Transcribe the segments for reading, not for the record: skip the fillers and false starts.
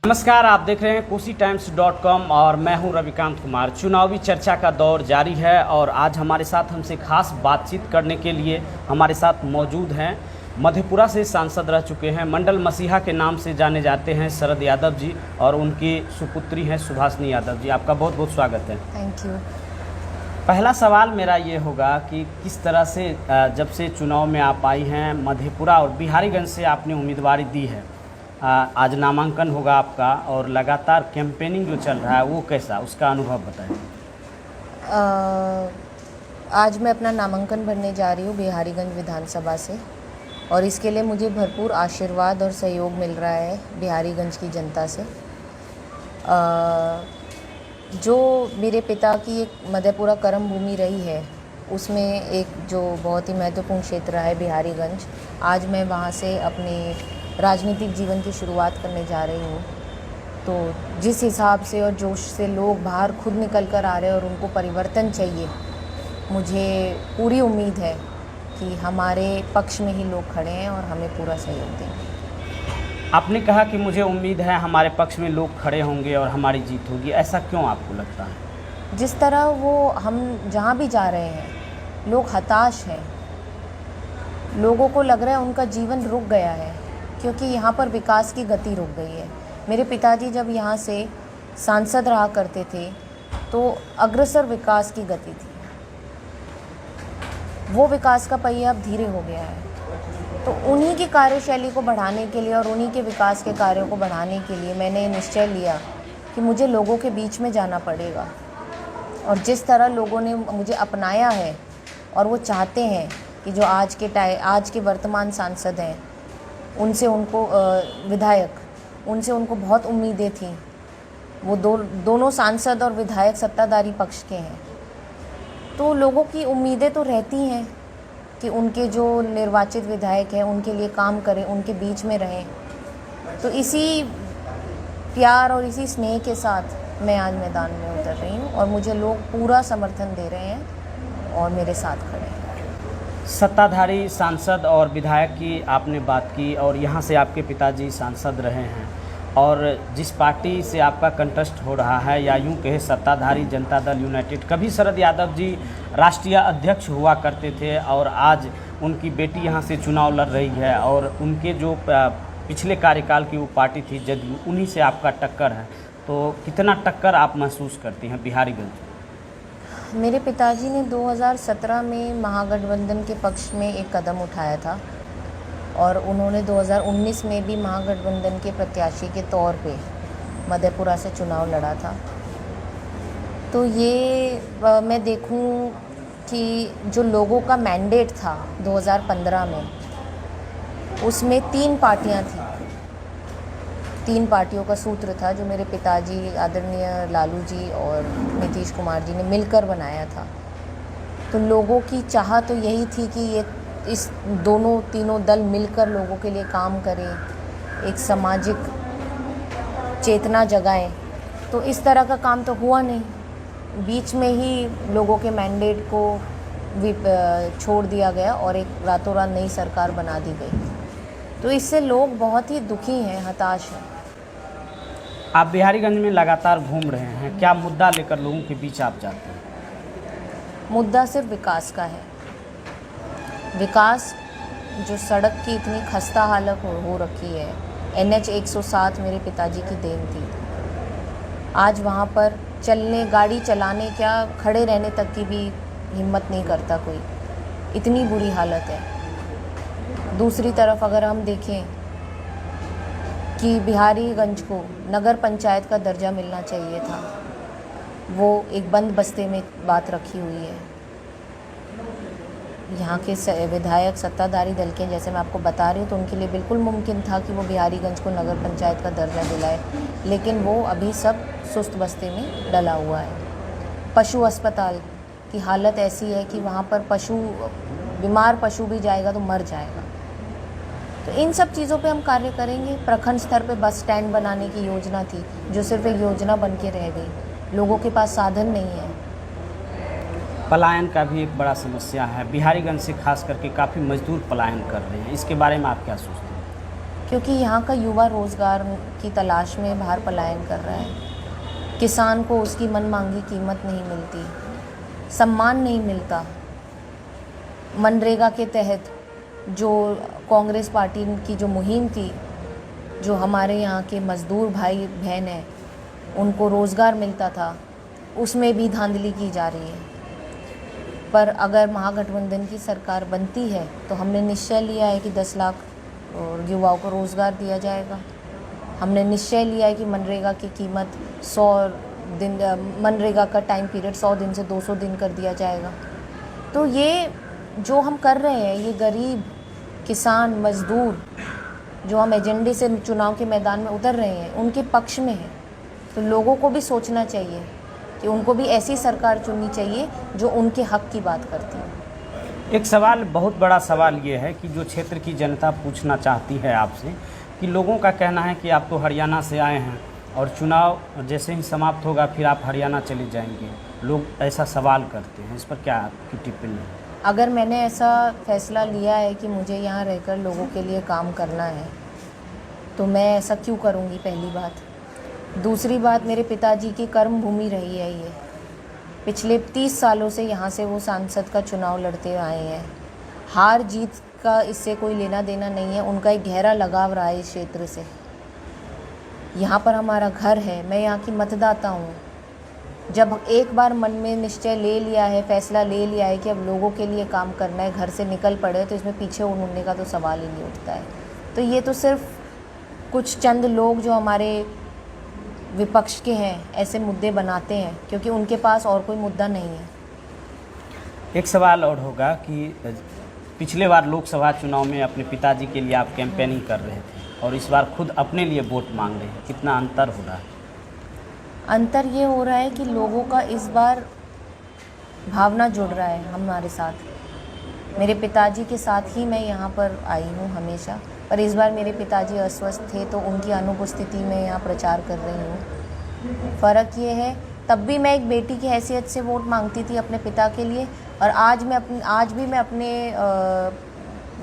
नमस्कार, आप देख रहे हैं KosiTimes.com और मैं हूं रविकांत कुमार। चुनावी चर्चा का दौर जारी है और आज हमारे साथ हमसे खास बातचीत करने के लिए हमारे साथ मौजूद हैं मधेपुरा से सांसद रह चुके हैं, मंडल मसीहा के नाम से जाने जाते हैं शरद यादव जी, और उनकी सुपुत्री हैं सुभाषिनी यादव जी। आपका बहुत बहुत स्वागत है। Thank you. पहला सवाल मेरा ये होगा कि किस तरह से जब से चुनाव में आप आई हैं मधेपुरा और बिहारीगंज से आपने उम्मीदवारी दी है, आज नामांकन होगा आपका और लगातार कैंपेनिंग जो चल रहा है वो कैसा, उसका अनुभव बताएं। आज मैं अपना नामांकन भरने जा रही हूँ बिहारीगंज विधानसभा से, और इसके लिए मुझे भरपूर आशीर्वाद और सहयोग मिल रहा है बिहारीगंज की जनता से। जो मेरे पिता की एक मधेपुरा कर्म भूमि रही है, उसमें एक जो बहुत ही महत्वपूर्ण क्षेत्र है बिहारीगंज, आज मैं वहाँ से अपने राजनीतिक जीवन की शुरुआत करने जा रही हूँ। तो जिस हिसाब से और जोश से लोग बाहर खुद निकल कर आ रहे हैं और उनको परिवर्तन चाहिए, मुझे पूरी उम्मीद है कि हमारे पक्ष में ही लोग खड़े हैं और हमें पूरा सहयोग देंगे। आपने कहा कि मुझे उम्मीद है हमारे पक्ष में लोग खड़े होंगे और हमारी जीत होगी, ऐसा क्यों आपको लगता है? जिस तरह वो हम जहाँ भी जा रहे हैं, लोग हताश हैं, लोगों को लग रहा है उनका जीवन रुक गया है, क्योंकि यहाँ पर विकास की गति रुक गई है। मेरे पिताजी जब यहाँ से सांसद रहा करते थे तो अग्रसर विकास की गति थी, वो विकास का पहिया अब धीरे हो गया है। तो उन्हीं की कार्यशैली को बढ़ाने के लिए और उन्हीं के विकास के कार्यों को बढ़ाने के लिए मैंने निश्चय लिया कि मुझे लोगों के बीच में जाना पड़ेगा। और जिस तरह लोगों ने मुझे अपनाया है और वो चाहते हैं कि जो आज के वर्तमान सांसद हैं, उनसे उनको विधायक, उनसे उनको बहुत उम्मीदें थी। वो दोनों सांसद और विधायक सत्ताधारी पक्ष के हैं, तो लोगों की उम्मीदें तो रहती हैं कि उनके जो निर्वाचित विधायक हैं उनके लिए काम करें, उनके बीच में रहें। तो इसी प्यार और इसी स्नेह के साथ मैं आज मैदान में उतर रही हूँ और मुझे लोग पूरा समर्थन दे रहे हैं और मेरे साथ खड़े हैं। सत्ताधारी सांसद और विधायक की आपने बात की, और यहाँ से आपके पिताजी सांसद रहे हैं, और जिस पार्टी से आपका कंटेस्ट हो रहा है, या यूँ कहे सत्ताधारी जनता दल यूनाइटेड, कभी शरद यादव जी राष्ट्रीय अध्यक्ष हुआ करते थे और आज उनकी बेटी यहाँ से चुनाव लड़ रही है, और उनके जो पिछले कार्यकाल की वो पार्टी थी जदयू, उन्हीं से आपका टक्कर है। तो कितना टक्कर आप महसूस करती हैं बिहारीगंज? मेरे पिताजी ने 2017 में महागठबंधन के पक्ष में एक कदम उठाया था, और उन्होंने 2019 में भी महागठबंधन के प्रत्याशी के तौर पे मधेपुरा से चुनाव लड़ा था। तो ये मैं देखूं कि जो लोगों का मैंडेट था 2015 में, उसमें 3 पार्टियां थीं, 3 पार्टियों का सूत्र था जो मेरे पिताजी आदरणीय लालू जी और नीतीश कुमार जी ने मिलकर बनाया था। तो लोगों की चाह तो यही थी कि ये इस तीनों दल मिलकर लोगों के लिए काम करें, एक सामाजिक चेतना जगाएं। तो इस तरह का काम तो हुआ नहीं, बीच में ही लोगों के मैंडेट को छोड़ दिया गया और एक रातों रात नई सरकार बना दी गई। तो इससे लोग बहुत ही दुखी हैं, हताश हैं। आप बिहारीगंज में लगातार घूम रहे हैं, क्या मुद्दा लेकर लोगों के बीच आप जाते हैं? मुद्दा सिर्फ विकास का है। विकास, जो सड़क की इतनी खस्ता हालत हो रखी है, NH 107 मेरे पिताजी की देन थी। आज वहाँ पर गाड़ी चलाने, क्या खड़े रहने तक की भी हिम्मत नहीं करता कोई, इतनी बुरी हालत है। दूसरी तरफ अगर हम देखें कि बिहारीगंज को नगर पंचायत का दर्जा मिलना चाहिए था, वो एक बंद बस्ते में बात रखी हुई है। यहाँ के विधायक सत्ताधारी दल के, जैसे मैं आपको बता रही हूँ, तो उनके लिए बिल्कुल मुमकिन था कि वो बिहारीगंज को नगर पंचायत का दर्जा दिलाए, लेकिन वो अभी सब सुस्त बस्ते में डला हुआ है। पशु अस्पताल की हालत ऐसी है कि वहाँ पर बीमार पशु भी जाएगा तो मर जाएगा। तो इन सब चीज़ों पे हम कार्य करेंगे। प्रखंड स्तर पे बस स्टैंड बनाने की योजना थी, जो सिर्फ एक योजना बन के रह गई, लोगों के पास साधन नहीं है। पलायन का भी एक बड़ा समस्या है, बिहारीगंज से खास करके काफ़ी मजदूर पलायन कर रहे हैं, इसके बारे में आप क्या सोचते हैं? क्योंकि यहाँ का युवा रोज़गार की तलाश में बाहर पलायन कर रहा है। किसान को उसकी मनमांगी कीमत नहीं मिलती, सम्मान नहीं मिलता। मनरेगा के तहत जो कांग्रेस पार्टी की जो मुहिम थी, जो हमारे यहाँ के मज़दूर भाई बहन हैं उनको रोज़गार मिलता था, उसमें भी धांधली की जा रही है। पर अगर महागठबंधन की सरकार बनती है तो हमने निश्चय लिया है कि 10 लाख युवाओं को रोज़गार दिया जाएगा। हमने निश्चय लिया है कि मनरेगा की कीमत 100 दिन, मनरेगा का टाइम पीरियड 100 दिन से 200 दिन कर दिया जाएगा। तो ये जो हम कर रहे हैं, ये गरीब, किसान, मज़दूर जो हम एजेंडे से चुनाव के मैदान में उतर रहे हैं उनके पक्ष में है। तो लोगों को भी सोचना चाहिए कि उनको भी ऐसी सरकार चुननी चाहिए जो उनके हक की बात करती है। एक सवाल, बहुत बड़ा सवाल ये है कि जो क्षेत्र की जनता पूछना चाहती है आपसे कि लोगों का कहना है कि आप तो हरियाणा से आए हैं और चुनाव जैसे ही समाप्त होगा फिर आप हरियाणा चले जाएंगे, लोग ऐसा सवाल करते हैं, इस पर क्या आपकी टिप्पणी है? अगर मैंने ऐसा फैसला लिया है कि मुझे यहाँ रहकर लोगों के लिए काम करना है तो मैं ऐसा क्यों करूँगी, पहली बात। दूसरी बात, मेरे पिताजी की कर्म भूमि रही है ये। पिछले 30 सालों से यहाँ से वो सांसद का चुनाव लड़ते आए हैं। हार जीत का इससे कोई लेना देना नहीं है, उनका एक गहरा लगाव रहा है इस क्षेत्र से। यहाँ पर हमारा घर है, मैं यहाँ की मतदाता हूँ। जब एक बार मन में निश्चय ले लिया है, फैसला ले लिया है कि अब लोगों के लिए काम करना है, घर से निकल पड़े, तो इसमें पीछे मुड़ने का तो सवाल ही नहीं उठता है। तो ये तो सिर्फ कुछ चंद लोग जो हमारे विपक्ष के हैं ऐसे मुद्दे बनाते हैं क्योंकि उनके पास और कोई मुद्दा नहीं है। एक सवाल और होगा कि पिछले बार लोकसभा चुनाव में अपने पिताजी के लिए आप कैंपेनिंग कर रहे थे और इस बार खुद अपने लिए वोट मांग रहे हैं, कितना अंतर हो रहा है? अंतर ये हो रहा है कि लोगों का इस बार भावना जुड़ रहा है हमारे साथ। मेरे पिताजी के साथ ही मैं यहाँ पर आई हूँ हमेशा, पर इस बार मेरे पिताजी अस्वस्थ थे तो उनकी अनुपस्थिति में यहाँ प्रचार कर रही हूँ। फ़र्क ये है, तब भी मैं एक बेटी की हैसियत से वोट मांगती थी अपने पिता के लिए, और आज भी मैं अपने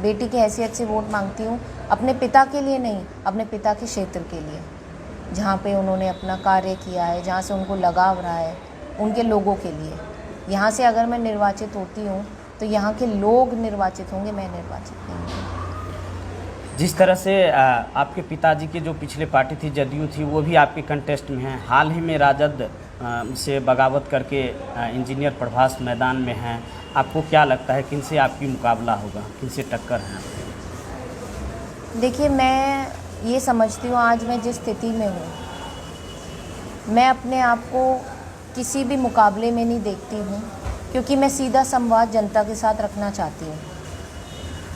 बेटी की हैसियत से वोट मांगती हूँ, अपने पिता के लिए नहीं, अपने पिता के क्षेत्र के लिए, जहाँ पे उन्होंने अपना कार्य किया है, जहाँ से उनको लगाव रहा है, उनके लोगों के लिए। यहाँ से अगर मैं निर्वाचित होती हूँ तो यहाँ के लोग निर्वाचित होंगे, मैं निर्वाचित नहीं हूँ। जिस तरह से आपके पिताजी की जो पिछले पार्टी थी जदयू थी, वो भी आपके कंटेस्ट में हैं। हाल ही में राजद से बगावत करके इंजीनियर प्रभास मैदान में हैं। आपको क्या लगता है किनसे आपकी मुकाबला होगा, किनसे टक्कर है? देखिए, मैं ये समझती हूँ आज मैं जिस स्थिति में हूँ, मैं अपने आप को किसी भी मुकाबले में नहीं देखती हूँ, क्योंकि मैं सीधा संवाद जनता के साथ रखना चाहती हूँ।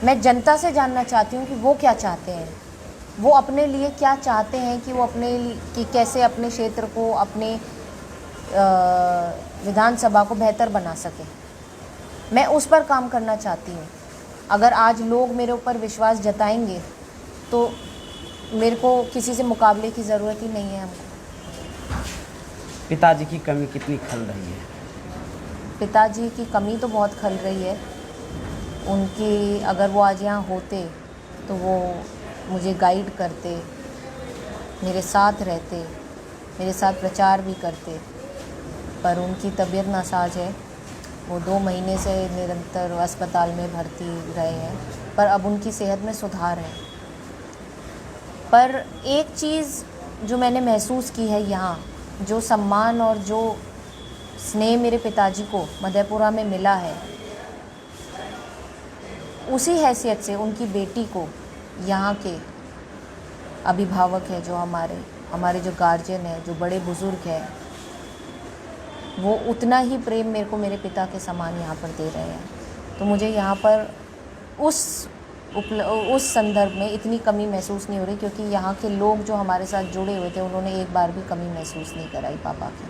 मैं जनता से जानना चाहती हूँ कि वो क्या चाहते हैं, वो अपने लिए क्या चाहते हैं, कि वो कि कैसे अपने क्षेत्र को, अपने विधानसभा को बेहतर बना सके। मैं उस पर काम करना चाहती हूँ। अगर आज लोग मेरे ऊपर विश्वास जताएंगे तो मेरे को किसी से मुकाबले की ज़रूरत ही नहीं है हमको। पिताजी की कमी कितनी खल रही है? पिताजी की कमी तो बहुत खल रही है। उनकी, अगर वो आज यहाँ होते तो वो मुझे गाइड करते, मेरे साथ रहते, मेरे साथ प्रचार भी करते, पर उनकी तबीयत नासाज है। वो 2 महीने से निरंतर अस्पताल में भर्ती रहे हैं, पर अब उनकी सेहत में सुधार है। पर एक चीज़ जो मैंने महसूस की है, यहाँ जो सम्मान और जो स्नेह मेरे पिताजी को मधेपुरा में मिला है, उसी हैसियत से उनकी बेटी को यहाँ के अभिभावक है, जो हमारे जो गार्जियन है, जो बड़े बुज़ुर्ग हैं, वो उतना ही प्रेम मेरे को मेरे पिता के समान यहाँ पर दे रहे हैं। तो मुझे यहाँ पर उस संदर्भ में इतनी कमी महसूस नहीं हो रही, क्योंकि यहाँ के लोग जो हमारे साथ जुड़े हुए थे, उन्होंने एक बार भी कमी महसूस नहीं कराई पापा की।